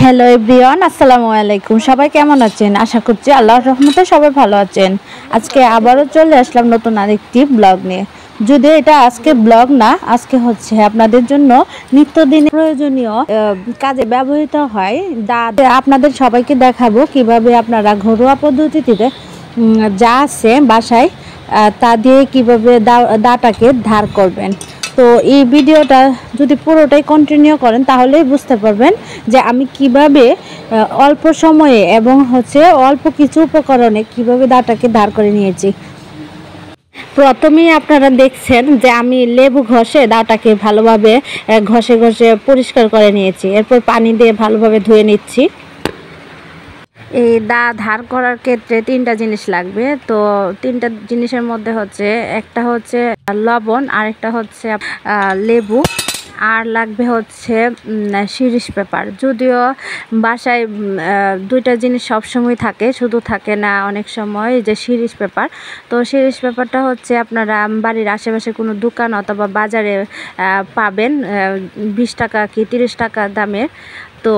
Hello everyone, আসসালামু আলাইকুম। সবাই কেমন আছেন? আশা করছি আল্লাহর রহমতে সবাই ভালো আছেন। আজকে আবারও চলে আসলাম নতুন আরেকটি ব্লগ নিয়ে। যদিও এটা আজকে ব্লগ না, আজকে হচ্ছে আপনাদের জন্য নিত্যদিন প্রয়োজনীয় কাজে ব্যবহৃত হয় দা। আপনাদের সবাইকে দেখাবো কিভাবে আপনারা ঘরোয়া পদ্ধতিতে যা আছে বাসায় তা দিয়ে কীভাবে দাটাকে ধার করবেন। তো এই ভিডিওটা যদি পুরোটাই কন্টিনিউ করেন তাহলেই বুঝতে পারবেন যে আমি কিভাবে অল্প সময়ে এবং অল্প কিছু উপকরণে কিভাবে দাটাকে ধার করে নিয়েছি। প্রথমেই আপনারা দেখছেন যে আমি লেবু ঘষে দাটাকে ভালোভাবে ঘষে ঘষে পরিষ্কার করে নিয়েছি। এরপর পানি দিয়ে ভালোভাবে ধুয়ে নিচ্ছি। এই দা ধার করার ক্ষেত্রে তিনটা জিনিস লাগবে। তো তিনটা জিনিসের মধ্যে একটা হচ্ছে লবণ, আরেকটা হচ্ছে লেবু, আর লাগবে শিরিষ পেপার। যদিও বাসায় দুইটা জিনিস সবসময় থাকে, শুধু থাকে না অনেক সময় যে শিরিষ পেপার। তো শিরিষ পেপারটা আপনারা বাড়ির আশেপাশে কোনো দোকান অথবা বাজারে পাবেন 20 টাকা কি 30 টাকা দামের। তো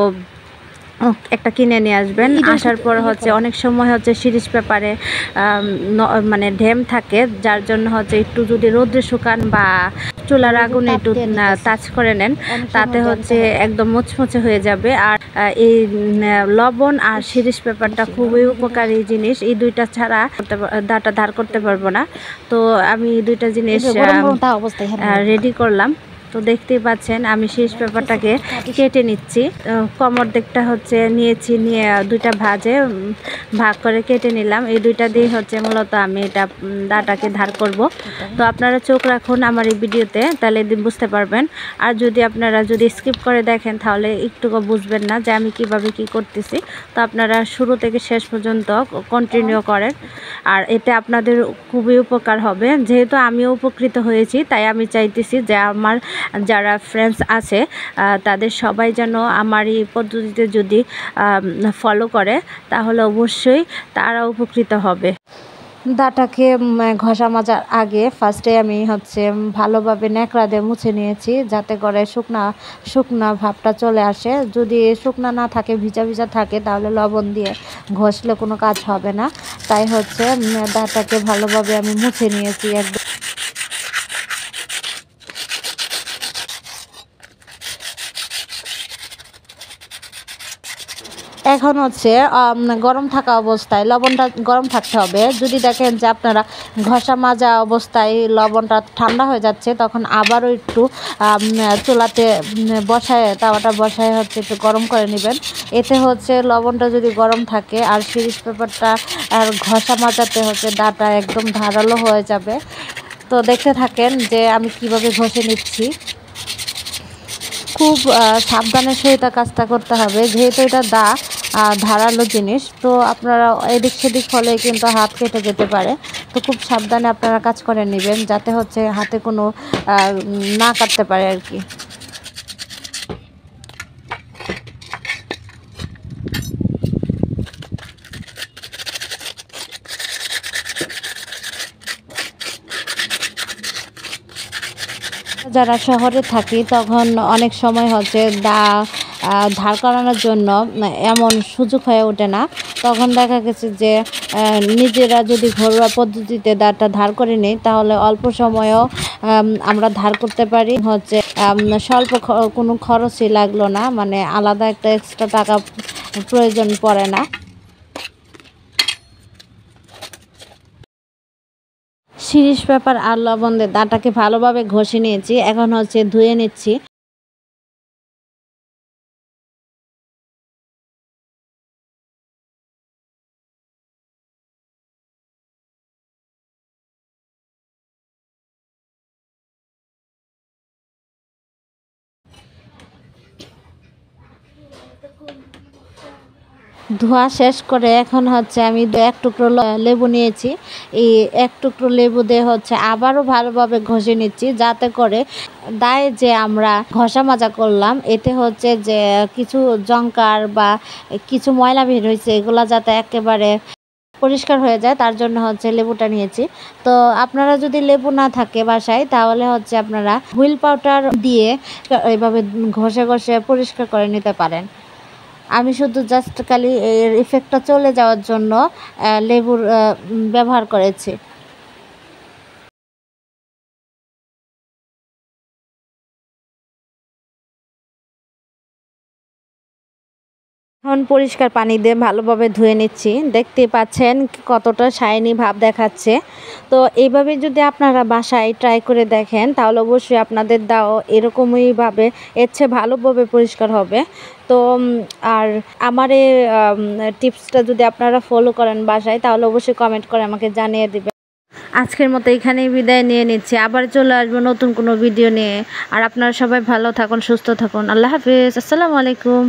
একটা কিনে নিয়ে আসবেন। আসার পর অনেক সময় শিরিষ পেপারে মানে ঢেম থাকে, যার জন্য একটু যদি রোদ্রে শুকান বা চুলার আগুনে একটু টাচ করে নেন, তাতে একদম মুচমুচে হয়ে যাবে। আর এই লবণ আর শিরিষ পেপারটা খুবই উপকারী জিনিস। এই দুইটা ছাড়া দাটা ধার করতে পারবো না। তো আমি দুইটা জিনিস রেডি করলাম। তো দেখতেই পাচ্ছেন আমি শিরিষ পেপারটাকে কেটে নিচ্ছি। কোমর দিকটা নিয়েছি, নিয়ে দুইটা ভাগ করে কেটে নিলাম। এই দুইটা দিয়ে মূলত আমি এটা দাটাকে ধার করব। তো আপনারা চোখ রাখুন আমার এই ভিডিওতে, তাহলে বুঝতে পারবেন। আর আপনারা যদি স্কিপ করে দেখেন তাহলে একটুকু বুঝবেন না যে আমি কিভাবে কি করতেছি। তো আপনারা শুরু থেকে শেষ পর্যন্ত কন্টিনিউ করেন, আর এতে আপনাদের খুবই উপকার হবে। যেহেতু আমিও উপকৃত হয়েছি, তাই আমি চাইতেছি যে আমার যারা ফ্রেন্ডস আছে তাদের সবাই যেন আমার এই পদ্ধতিতে যদি ফলো করে তাহলে অবশ্যই তারা উপকৃত হবে। দাটাকে ঘষা মাজার আগে ফার্স্টে আমি ভালোভাবে ন্যাকড়া দিয়ে মুছে নিয়েছি, যাতে করে শুকনা ভাবটা চলে আসে। যদি শুকনা না থাকে, ভিজা ভিজা থাকে, তাহলে লবণ দিয়ে ঘষলে কোনো কাজ হবে না। তাই দাটাকে ভালোভাবে আমি মুছে নিয়েছি একদম। এখন গরম থাকা অবস্থায় লবণটা গরম থাকতে হবে। যদি দেখেন যে আপনারা ঘষা মাজা অবস্থায় লবণটা ঠান্ডা হয়ে যাচ্ছে, তখন আবারও একটু চুলাতে তাওয়াটা বসায় একটু গরম করে নেবেন। এতে লবণটা যদি গরম থাকে আর শিরিষ পেপারটা আর ঘষা মাজাতে দাটা একদম ধারালো হয়ে যাবে। তো দেখতে থাকেন যে আমি কিভাবে ঘষে নিচ্ছি। খুব সাবধানের সহিত কাজটা করতে হবে, যেহেতু এটা ধারালো জিনিস। তো আপনারা এদিক সেদিক হলে কিন্তু হাত কেটে যেতে পারে। তো খুব সাবধানে আপনারা কাজ করে নেবেন, যাতে হাতে কোনো না কাটতে পারে আর কি। যারা শহরে থাকি তখন অনেক সময় ধার করানোর জন্য এমন সুযোগ হয়ে ওঠে না। তখন দেখা গেছে যে নিজেরা যদি ঘরোয়া পদ্ধতিতে দাটা ধার করে নিই, তাহলে অল্প সময়েও আমরা ধার করতে পারি। স্বল্প কোনো খরচই লাগলো না, মানে আলাদা একটা এক্সট্রা টাকা প্রয়োজন পড়ে না। শিরিষ পেপার আর লবণ দিয়ে দাটাকে ভালোভাবে ঘষে নিয়েছি। এখন ধুয়ে নিচ্ছি। ধোয়া শেষ করে এখন আমি এক টুকরো লেবু নিয়েছি। এই এক টুকরো লেবু দিয়ে আবারও ভালোভাবে ঘষে নিচ্ছি, যাতে করে দায়ে যে আমরা ঘষা মাজা করলাম এতে যে কিছু জংকার বা কিছু ময়লা বের হয়েছে, এগুলা যাতে একেবারে পরিষ্কার হয়ে যায়, তার জন্য লেবুটা নিয়েছি। তো আপনারা যদি লেবু না থাকে বাসায়, তাহলে আপনারা হুইল পাউডার দিয়ে এভাবে ঘষে ঘষে পরিষ্কার করে নিতে পারেন। আমি শুধু জাস্ট খালি এর ইফেক্টটা চলে যাওয়ার জন্য লেবুর ব্যবহার করেছি। এখন পরিষ্কার পানি দিয়ে ভালোভাবে ধুয়ে নিচ্ছি। দেখতেই পাচ্ছেন কতটা শাইনি ভাব দেখাচ্ছে। তো এইভাবে যদি আপনারা বাসায় ট্রাই করে দেখেন তাহলে অবশ্যই আপনাদের দাও এরকমইভাবে এর চেয়ে ভালোভাবে পরিষ্কার হবে। তো আর আমার এই টিপসটা যদি আপনারা ফলো করেন বাসায় তাহলে অবশ্যই কমেন্ট করে আমাকে জানিয়ে দিবেন। আজকের মতো এখানেই বিদায় নিয়ে নিচ্ছি। আবার চলে আসবো নতুন কোনো ভিডিও নিয়ে। আর আপনারা সবাই ভালো থাকুন, সুস্থ থাকুন। আল্লাহ হাফিজ। আসসালামু আলাইকুম।